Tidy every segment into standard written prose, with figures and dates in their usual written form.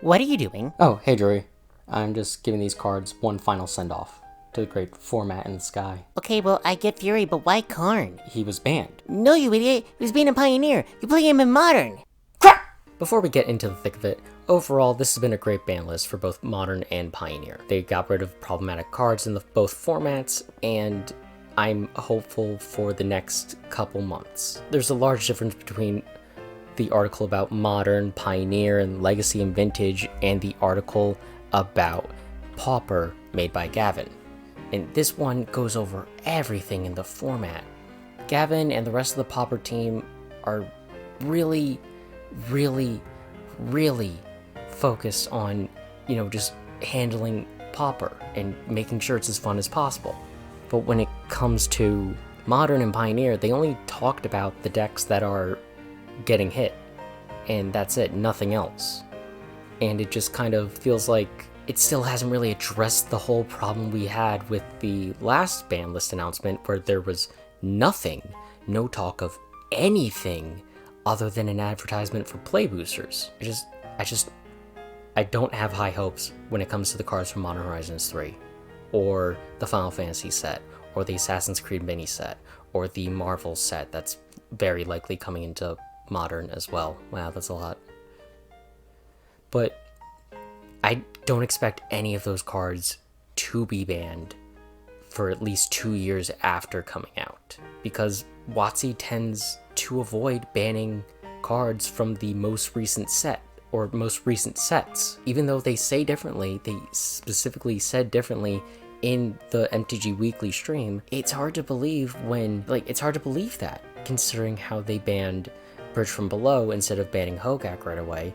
What are you doing? Oh, hey Drury. I'm just giving these cards one final send-off to the great format in the sky. Okay, well, I get Fury, but why Karn? He was banned. No, you idiot. He was being a pioneer. You play him in Modern. Before we get into the thick of it, overall this has been a great ban list for both Modern and Pioneer. They got rid of problematic cards in both formats, and I'm hopeful for the next couple months. There's a large difference between the article about Modern, Pioneer, and Legacy and Vintage, and the article about Pauper made by Gavin. And this one goes over everything in the format. Gavin and the rest of the Pauper team are really focused on, just handling Pauper and making sure it's as fun as possible. But when it comes to Modern and Pioneer, they only talked about the decks that are getting hit, and that's it, nothing else. And it just kind of feels like it still hasn't really addressed the whole problem we had with the last ban list announcement, where there was nothing, no talk of anything other than an advertisement for play boosters. I don't have high hopes when it comes to the cards from Modern Horizons 3, or the Final Fantasy set, or the Assassin's Creed mini set, or the Marvel set that's very likely coming into Modern as well. Wow, that's a lot. But I don't expect any of those cards to be banned for at least 2 years after coming out, because WotC tends to avoid banning cards from the most recent set or most recent sets. Even though they say differently, they specifically said differently in the MTG Weekly stream, it's hard to believe that, considering how they banned Bridge from Below instead of banning Hogak right away.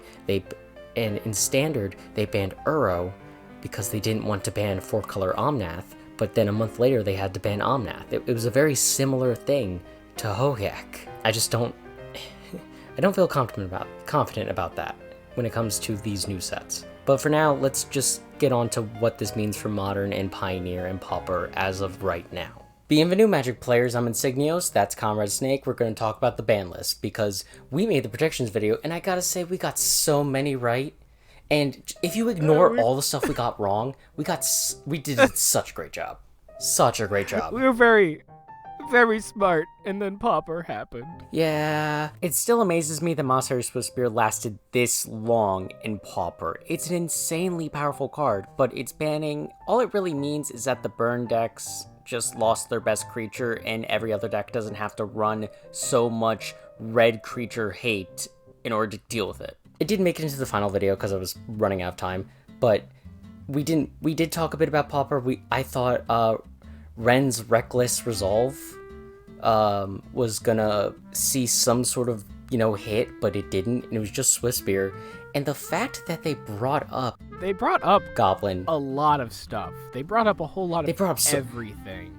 And in Standard, they banned Uro because they didn't want to ban 4-color Omnath, but then a month later they had to ban Omnath. It was a very similar thing to Hogak. I don't feel confident about that when it comes to these new sets. But for now, let's just get on to what this means for Modern and Pioneer and Pauper as of right now. Bienvenue, Magic players, I'm Insignios, that's Comrade Snake. We're going to talk about the ban list, because we made the predictions video, and I gotta say, we got so many right. And if you ignore all the stuff we got wrong, we did such a great job. Such a great job. We were very smart, and then Pauper happened. Yeah, it still amazes me that Mosseri Swift Spear lasted this long in Pauper. It's an insanely powerful card, but its banning, all it really means is that the burn decks just lost their best creature, and every other deck doesn't have to run so much red creature hate in order to deal with it. It didn't make it into the final video because I was running out of time, but we did talk a bit about Pauper. I thought Ren's Reckless Resolve was gonna see some sort of, hit, but it didn't, and it was just Swift Spear. And the fact that they brought up Goblin, a lot of stuff. They brought up a whole lot of everything.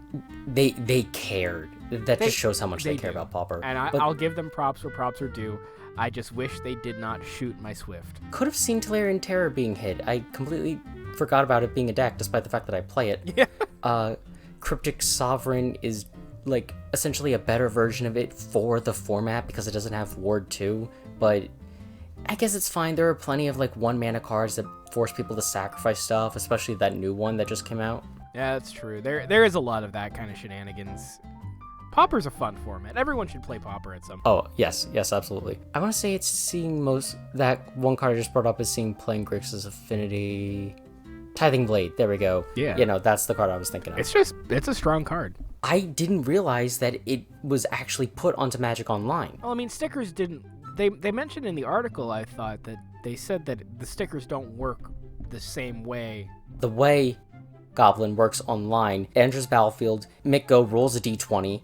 They cared. That just shows how much they care about Pauper. And I'll give them props where props are due. I just wish they did not shoot my Swift. Could have seen Tolarian Terror being hit. I completely forgot about it being a deck, despite the fact that I play it. Yeah. Cryptic Sovereign is essentially a better version of it for the format because it doesn't have Ward 2, but I guess it's fine. There are plenty of 1-mana cards that force people to sacrifice stuff, especially that new one that just came out. Yeah, that's true. There is a lot of that kind of shenanigans. Pauper's a fun format. Everyone should play Pauper at some point. Oh, yes, absolutely. I want to say it's seeing that one card I just brought up is seeing playing Grixis Affinity. Tithing Blade, there we go. Yeah. That's the card I was thinking of. It's a strong card. I didn't realize that it was actually put onto Magic Online. Well, I mean, stickers didn't... They mentioned in the article, I thought, that they said that the stickers don't work the same way. The way Goblin works online, it enters battlefield, Miko rolls a d20.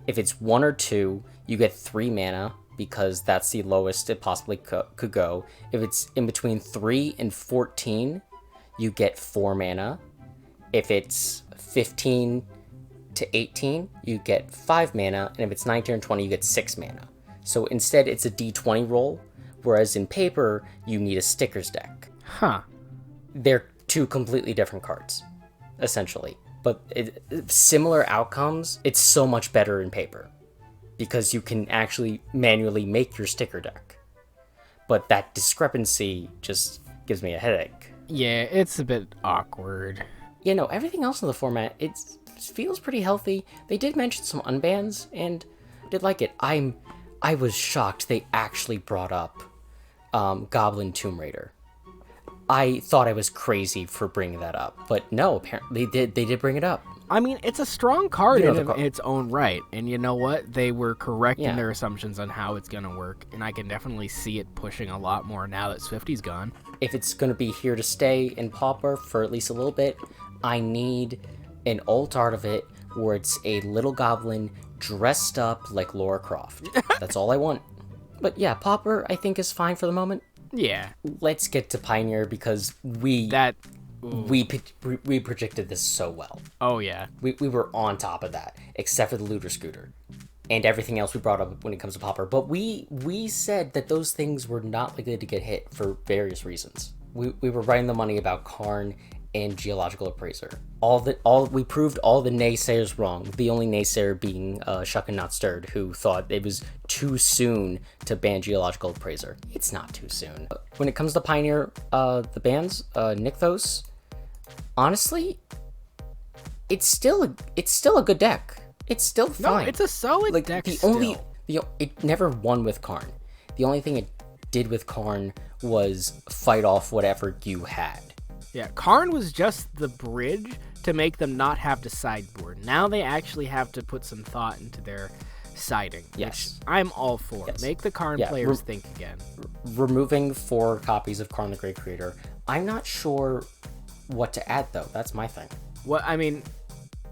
If it's 1 or 2, you get 3 mana, because that's the lowest it possibly could go. If it's in between 3 and 14, you get 4 mana. If it's 15 to 18, you get 5 mana, and if it's 19 or 20, you get 6 mana. So instead, it's a d20 roll, whereas in paper, you need a stickers deck. Huh. They're two completely different cards, essentially. But similar outcomes, it's so much better in paper, because you can actually manually make your sticker deck. But that discrepancy just gives me a headache. Yeah, it's a bit awkward. You know, everything else in the format, it feels pretty healthy. They did mention some unbans, and I did like it. I was shocked they actually brought up Goblin Tomb Raider. I thought I was crazy for bringing that up, but no, apparently they did bring it up. I mean, it's a strong card You know, in its own right, and you know what? They were correct in Yeah. their assumptions on how it's going to work, and I can definitely see it pushing a lot more now that Swifty's gone. If it's going to be here to stay in Pauper for at least a little bit, I need an alt art of it where it's a little goblin dressed up like Lara Croft. That's all I want. But yeah, Pauper I think is fine for the moment. Yeah. Let's get to Pioneer because we predicted this so well. Oh, yeah. We were on top of that, except for the looter scooter and everything else we brought up when it comes to Pauper. But we said that those things were not likely to get hit for various reasons. We were right in the money about Karn and Geological Appraiser. We proved all the naysayers wrong. The only naysayer being Shuck and Not Stirred, who thought it was too soon to ban Geological Appraiser. It's not too soon. When it comes to Pioneer, the bans, Nykthos, honestly, it's still a good deck. It's still fine. No, it's a solid deck still. It never won with Karn. The only thing it did with Karn was fight off whatever you had. Yeah, Karn was just the bridge to make them not have to sideboard. Now they actually have to put some thought into their siding, Yes. which I'm all for. Yes. Make the Karn Yeah, players think again. Removing 4 copies of Karn the Great Creator, I'm not sure what to add though. That's my thing. Well, I mean,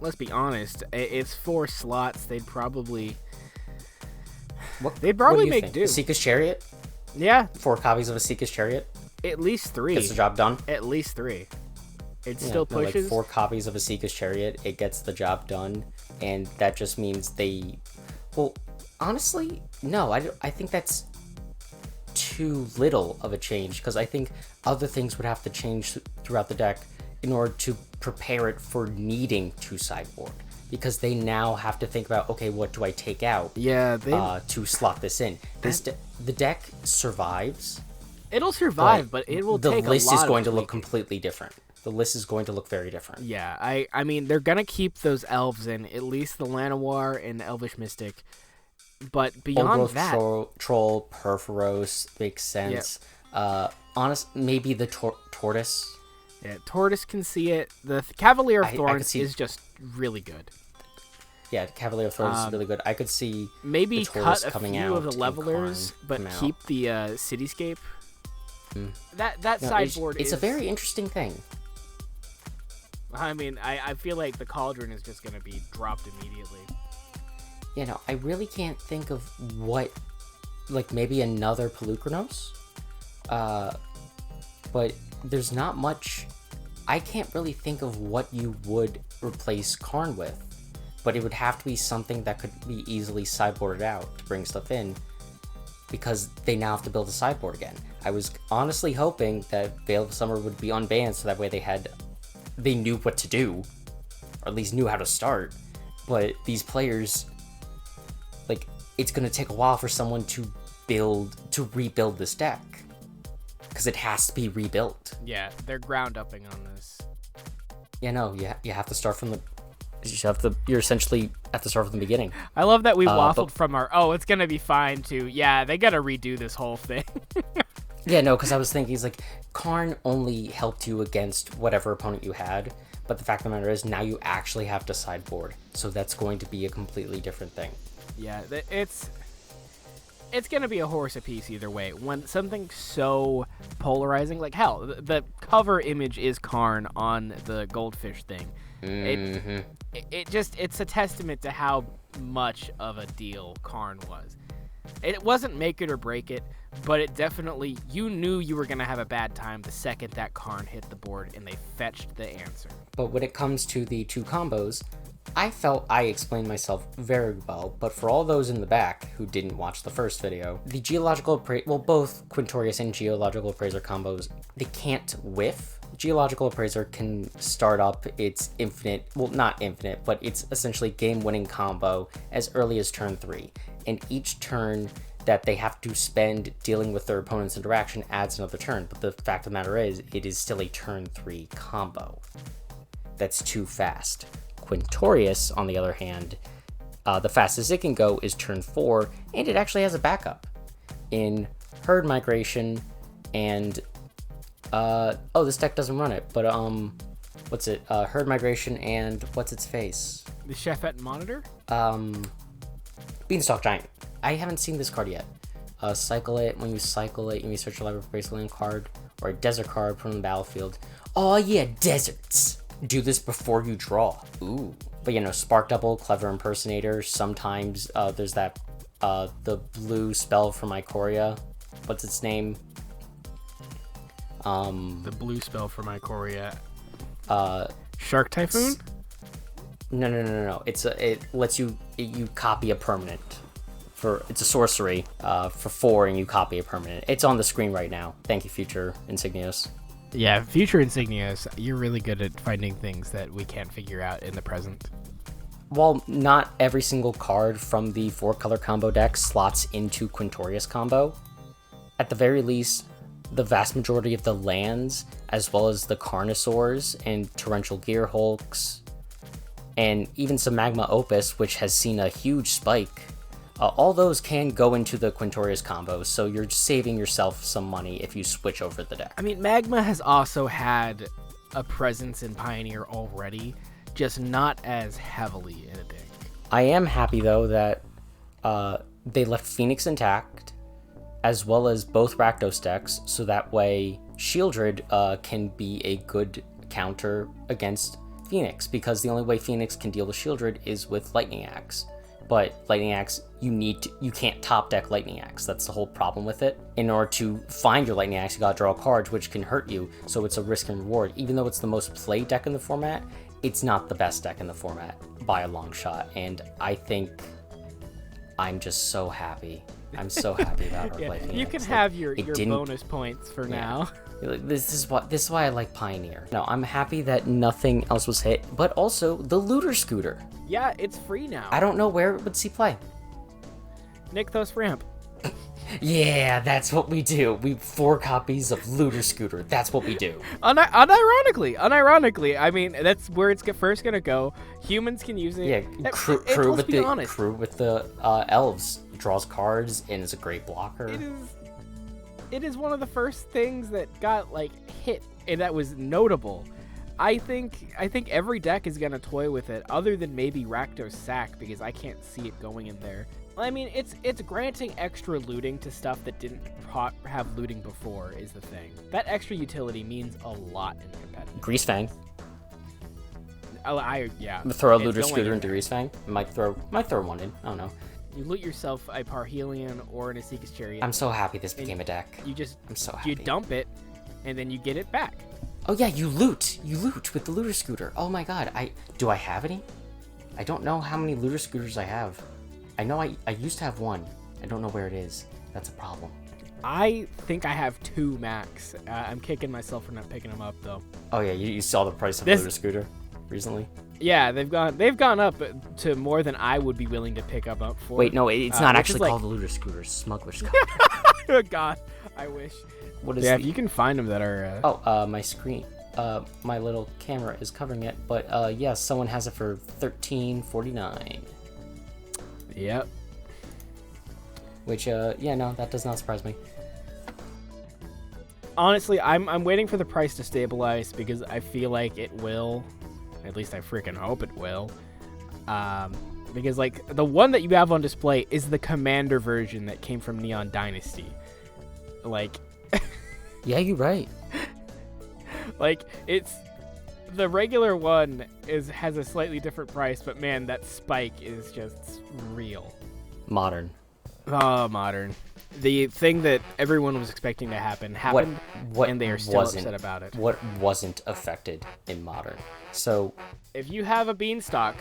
let's be honest. It's 4 slots. They'd probably What make do you do. think? Asika's Chariot? Yeah, 4 copies of Asika's Chariot? at least 3. Gets the job done? At least 3. It Yeah, still no, pushes. like 4 copies of Asika's Chariot, it gets the job done, and that just means they... Well, honestly, no, I think that's too little of a change, because I think other things would have to change throughout the deck in order to prepare it for needing to sideboard, because they now have to think about, okay, what do I take out Yeah, to slot this in? The deck survives. it'll survive, but it will take a lot. The list is going of to look tweaking. completely different. The list is going to look very different. Yeah, I mean, they're gonna keep those elves in, at least the Llanowar and Elvish Mystic. But beyond Old-growth that, troll, Perforos makes sense. Maybe the tortoise. yeah, Tortoise can see it. The Cavalier of I could Thorns see- is just really good. Yeah, Cavalier of Thorns is really good. I could see Maybe the tortoise cut a coming few out of the and levelers, Karn but come out. keep the cityscape. That No, sideboard it's is a very interesting thing. I mean, I feel like the Cauldron is just gonna be dropped immediately. You know, I really can't think of what, like maybe another Pelucranos, but there's not much. I can't really think of what you would replace Karn with, but it would have to be something that could be easily sideboarded out to bring stuff in, because they now have to build a sideboard again. I was honestly hoping that Veil of Summer would be unbanned, so that way they knew what to do, or at least knew how to start. But these players, like, it's gonna take a while for someone to rebuild this deck, because it has to be rebuilt. Yeah, they're ground upping on this. Yeah, no, you have to start from the. You essentially have to start from the beginning. I love that we waffled but- from our it's gonna be fine to they gotta redo this whole thing. Yeah, no, because I was thinking, like, Karn only helped you against whatever opponent you had, but the fact of the matter is, now you actually have to sideboard, so that's going to be a completely different thing. Yeah, it's gonna be a horse apiece either way. When something so polarizing, like hell, the cover image is Karn on the goldfish thing. It's a testament to how much of a deal Karn was. It wasn't make it or break it, but it definitely, you knew you were going to have a bad time the second that Karn hit the board, and they fetched the answer. But when it comes to the 2 combos, I felt I explained myself very well, but for all those in the back who didn't watch the first video, the Geological Appraiser, well, both Quintorius and Geological Appraiser combos, they can't whiff. Geological Appraiser can start up its infinite, well, not infinite, but it's essentially game-winning combo as early as turn 3. And each turn, that they have to spend dealing with their opponent's interaction adds another turn. But the fact of the matter is, it is still a turn 3 combo. That's too fast. Quintorius, on the other hand, the fastest it can go is turn 4, and it actually has a backup in Herd Migration and this deck doesn't run it, but what's it? Herd Migration and what's its face? The Chefette Monitor? Beanstalk Giant. I haven't seen this card yet. Cycle it. When you cycle it, you may search your library for a Wasteland card or a desert card, put on the battlefield. Oh yeah, deserts. Do this before you draw. Ooh. But Spark Double, Clever Impersonator. Sometimes there's that the blue spell from Ikoria. What's its name? The blue spell from Ikoria. Shark Typhoon? No. It lets you copy a permanent. It's a sorcery for 4, and you copy a permanent. It's on the screen right now. Thank you, Future Insignias. Yeah, Future Insignias, you're really good at finding things that we can't figure out in the present. While not every single card from the 4-color combo deck slots into Quintorius combo, at the very least, the vast majority of the lands, as well as the Carnosaurs and Torrential Gearhulks, and even some Magma Opus, which has seen a huge spike, all those can go into the Quintorius combo, so you're saving yourself some money if you switch over the deck. I mean, Magma has also had a presence in Pioneer already, just not as heavily in a deck. I am happy, though, that they left Phoenix intact, as well as both Rakdos decks, so that way Shieldred can be a good counter against Phoenix, because the only way Phoenix can deal with Shieldred is with Lightning Axe. But Lightning Axe, you can't top deck Lightning Axe. That's the whole problem with it. In order to find your Lightning Axe, you gotta draw cards, which can hurt you, so it's a risk and reward. Even though it's the most played deck in the format, it's not the best deck in the format by a long shot, and I think I'm just so happy. I'm so happy about our Lightning Axe. You can have your bonus points for now. This is why I like Pioneer. No, I'm happy that nothing else was hit, but also the Looter Scooter. Yeah, it's free now. I don't know where it would see play. Nykthos Ramp. Yeah, that's what we do. 4 copies of Looter Scooter. That's what we do. Unironically, I mean, that's where it's first gonna go. Humans can use it. Yeah, crew with the elves draws cards and is a great blocker. It is one of the first things that got hit, and that was notable. I think every deck is gonna toy with it, other than maybe Rakdos Sack, because I can't see it going in there. I mean, it's granting extra looting to stuff that didn't have looting before is the thing. That extra utility means a lot in competitive. Greasefang. Yeah. Throw a Looter Scooter into Greasefang. Might throw one in. I don't know. You loot yourself a Parhelion or an Asika's Chariot. I'm so happy this became a deck. I'm so happy. You dump it, and then you get it back. Oh yeah, you loot with the Looter Scooter. Oh my god, do I have any? I don't know how many Looter Scooters I have. I know I used to have one. I don't know where it is. That's a problem. I think I have 2 max. I'm kicking myself for not picking them up though. Oh yeah, you saw the price of the Looter Scooter recently? Yeah, they've gone up to more than I would be willing to pick up for. Wait, no, it's not actually called the Looter Scooter. Smuggler's Cup. Oh god, I wish. What is if you can find them that are... my screen. My little camera is covering it, but yeah, someone has it for $13.49. Yep. Which, yeah, no, that does not surprise me. Honestly, I'm waiting for the price to stabilize because I feel like it will. At least I freaking hope it will. Because, the one that you have on display is the Commander version that came from Neon Dynasty. Yeah, you're right. It's... The regular one has a slightly different price, but man, that spike is just real. Modern. Oh, Modern. The thing that everyone was expecting to happen happened, and they are still upset about it. What wasn't affected in Modern? So... If you have a Beanstalk,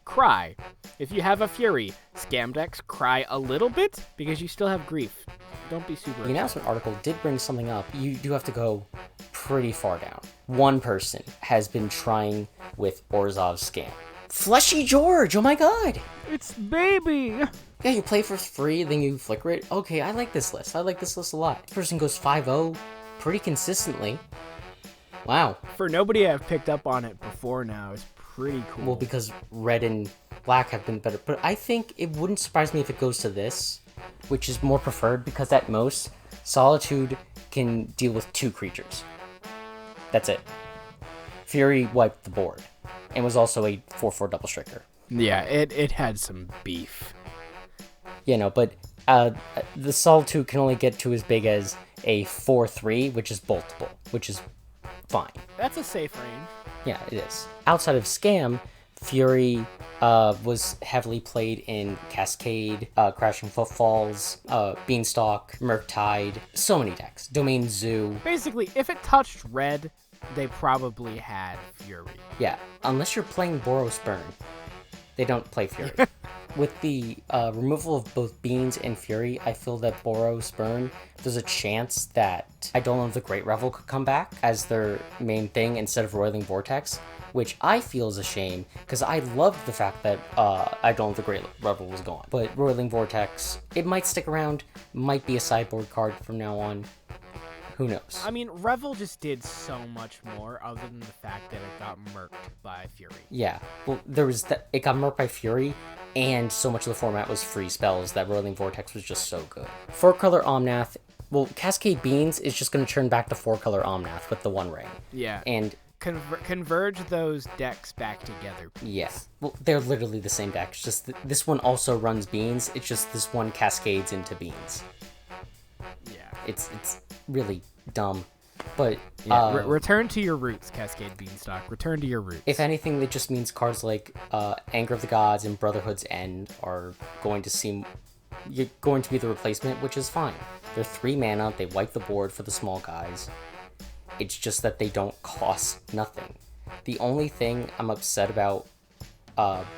cry. If you have a Fury, Scam decks, cry a little bit, because you still have Grief. Don't be super upset. The announcement article did bring something up. You do have to go pretty far down. One person has been trying with Orzhov's Scam. Fleshy George, oh my god! It's baby! Yeah, you play for free, then you flicker it. Okay, I like this list. I like this list a lot. This person goes 5-0 pretty consistently. Wow. For nobody to have picked up on it before now is pretty cool. Well, because red and black have been better. But I think it wouldn't surprise me if it goes to this, which is more preferred because at most, Solitude can deal with 2 creatures. That's it. Fury wiped the board and was also a 4/4 double striker. Yeah, it had some beef. You know, but the Solitude can only get to as big as a 4/3, which is boltable, which is fine. That's a safe range. Yeah, it is. Outside of Scam, Fury was heavily played in Cascade, Crashing Footfalls, Beanstalk, Murktide, so many decks. Domain Zoo. Basically, if it touched red, they probably had Fury. Yeah, unless you're playing Boros Burn, they don't play Fury. With the removal of both Beans and Fury, I feel that Boros Burn, there's a chance that Eidolon of the Great Revel could come back as their main thing instead of Roiling Vortex, which I feel is a shame, because I loved the fact that Eidolon of the Great Revel was gone. But Roiling Vortex, it might stick around, might be a sideboard card from now on. Who knows? I mean, Revel just did so much more other than the fact that it got murked by Fury. Yeah, well, there was that it got murked by Fury, and so much of the format was free spells that Roiling Vortex was just so good. 4-color Omnath, well, Cascade Beans is just going to turn back to 4-color Omnath with the One Ring. Yeah. And converge those decks back together, please. Yeah, well, they're literally the same deck. It's just this one also runs Beans. It's just this one cascades into Beans. Yeah. It's really dumb. But yeah, return to your roots, Cascade Beanstalk. Return to your roots. If anything, that just means cards like Anger of the Gods and Brotherhood's End are going to be the replacement, which is fine. They're 3 mana. They wipe the board for the small guys. It's just that they don't cost nothing. The only thing I'm upset about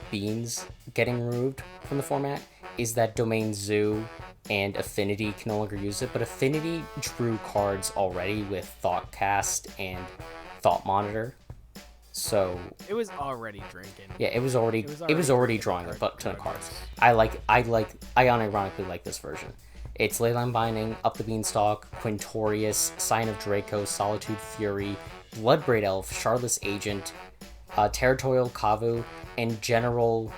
Beans getting removed from the format is that Domain Zoo and Affinity can no longer use it, but Affinity drew cards already with Thoughtcast and Thought Monitor, so it was already drinking. Yeah, it was already drawing a ton of cards. I unironically like this version. It's Leyline Binding, Up the Beanstalk, Quintorius, Sign of Draco, Solitude Fury, Bloodbraid Elf, Charlotte's Agent, Territorial Kavu, and General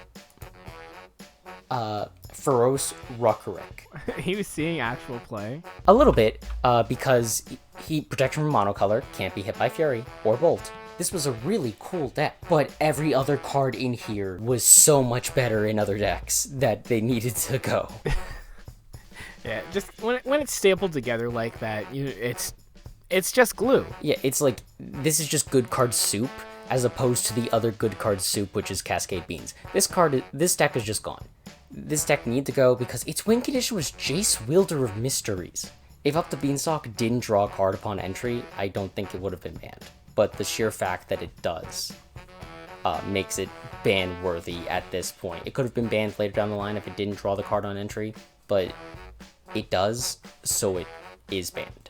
Feroce Ruckerick. He was seeing actual play? A little bit, because he protection from monocolor, can't be hit by Fury or Bolt. This was a really cool deck, but every other card in here was so much better in other decks that they needed to go. Yeah, just when it's stapled together like that, it's just glue. Yeah, it's like this is just good card soup as opposed to the other good card soup, which is Cascade Beans. This deck is just gone. This deck needs to go because its win condition was Jace, Wielder of Mysteries. If Up the Beanstalk didn't draw a card upon entry, I don't think it would have been banned. But the sheer fact that it does makes it ban-worthy at this point. It could have been banned later down the line if it didn't draw the card on entry, but it does, so it is banned.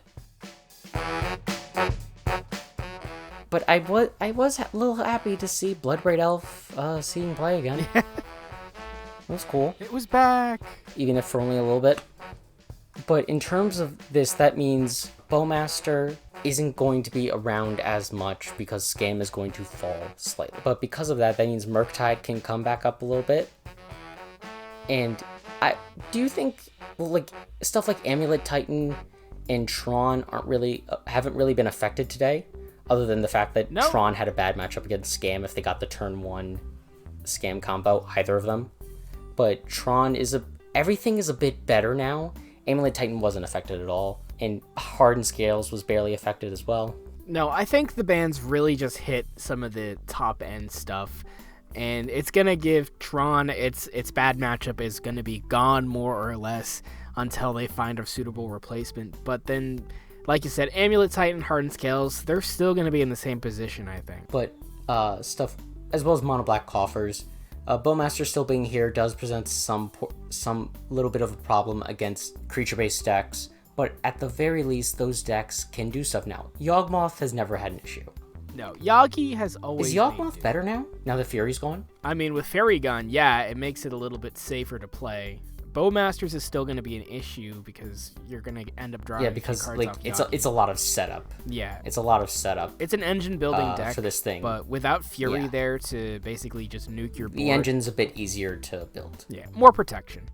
But I was a little happy to see Bloodbraid Elf seeing play again. It was cool. It was back. Even if for only a little bit. But in terms of this, that means Bowmaster isn't going to be around as much because Scam is going to fall slightly. But because of that, that means Murktide can come back up a little bit. And do you think, stuff like Amulet Titan and Tron haven't really been affected today? Other than the fact that Tron had a bad matchup against Scam if they got the turn 1 Scam combo, either of them. But Tron everything is a bit better now. Amulet Titan wasn't affected at all, and Hardened Scales was barely affected as well. No, I think the bans really just hit some of the top end stuff, and it's gonna give Tron its bad matchup is gonna be gone more or less until they find a suitable replacement. But then, like you said, Amulet Titan, Hardened Scales, they're still gonna be in the same position, I think. But stuff as well as Mono Black Coffers. Bowmaster still being here does present some little bit of a problem against creature-based decks, but at the very least, those decks can do stuff now. Yawgmoth has never had an issue. No, Yagi has always Is made Yawgmoth do. better now that Fury's gone? I mean, with Fairy Gun, yeah, it makes it a little bit safer to play. Bowmasters is still going to be an issue because you're going to end up drawing Yeah, a few because cards like off it's Yagi. a lot of setup. Yeah, It's a lot of setup it's an engine building deck for this thing. but without Fury Yeah. there to basically just nuke your board. The engine's a bit easier to build. Yeah, more protection,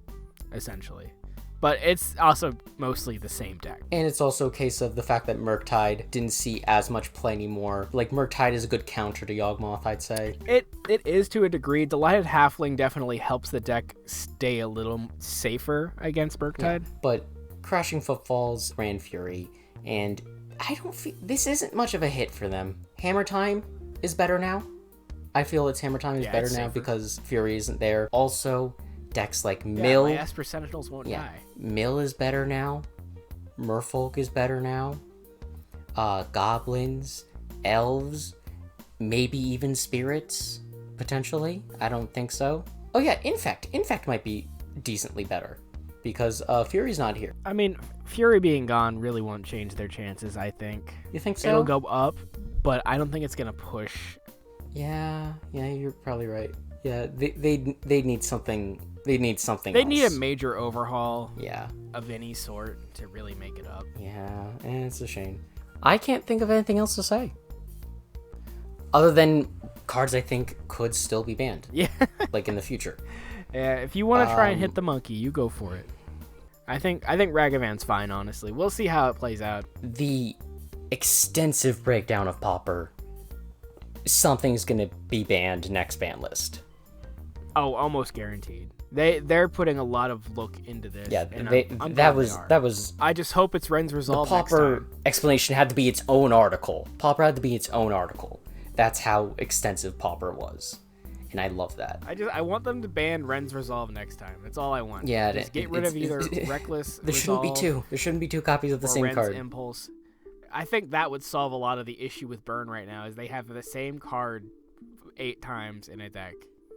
essentially. But it's also mostly the same deck. And it's also a case of the fact that Murktide didn't see as much play anymore. Like, Murktide is a good counter to Yawgmoth, I'd say. It is to a degree. Delighted Halfling definitely helps the deck stay a little safer against Murktide. But Crashing Footfalls ran Fury, and I don't feel... This isn't much of a hit for them. Hammer Time is better now. I feel its Hammer Time is Yeah, better it's now safer. because Fury isn't there. Also, decks like Yeah, Mill... my Esper Sentinels won't Yeah, die. Mill is better now. Merfolk is better now. Goblins, elves, maybe even spirits, potentially. I don't think so. Oh yeah, Infect. Infect might be decently better because Fury's not here. I mean, Fury being gone really won't change their chances, I think. You think so? It'll go up, but I don't think it's going to push. Yeah, you're probably right. Yeah, they need something. They need something. They else. need a major overhaul Yeah. of any sort to really make it up. Yeah, and it's a shame. I can't think of anything else to say. Other than cards I think could still be banned. Yeah. Like in the future. Yeah, if you want to try and hit the monkey, you go for it. I think Ragavan's fine, honestly. We'll see how it plays out. The extensive breakdown of Pauper. Something's gonna be banned next ban list. Oh, almost guaranteed. They're putting a lot of look into this. Yeah, and I'm that glad was I just hope it's Ren's Resolve next Pauper time. explanation had to be its own article. Pauper had to be its own article. That's how extensive Pauper was. And I love that. I want them to ban Ren's Resolve next time. That's all I want. Yeah, just get rid of either Reckless There shouldn't be Resolve two. There shouldn't be two copies of the or same Ren's card. Impulse. I think that would solve a lot of the issue with Burn right now, is they have the same card 8 times in a deck.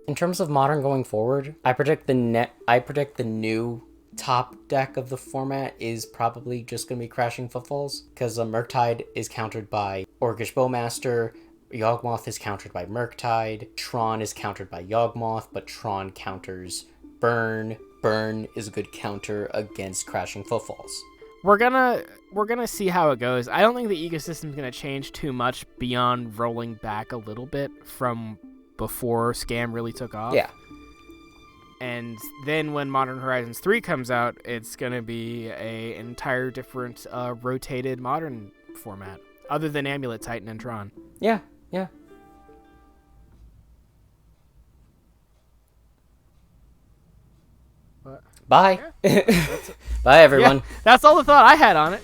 In terms of Modern going forward, I predict the new top deck of the format is probably just going to be Crashing Footfalls, because Murktide is countered by Orcish Bowmaster, Yawgmoth is countered by Murktide, Tron is countered by Yawgmoth, but Tron counters Burn. Burn is a good counter against Crashing Footfalls. We're gonna see how it goes. I don't think the ecosystem's gonna change too much beyond rolling back a little bit from before Scam really took off. Yeah. And then when Modern Horizons 3 comes out, it's gonna be a entire different rotated Modern format, other than Amulet, Titan, and Tron. Yeah. But Bye. yeah, Bye, everyone. yeah, that's all the thought I had on it.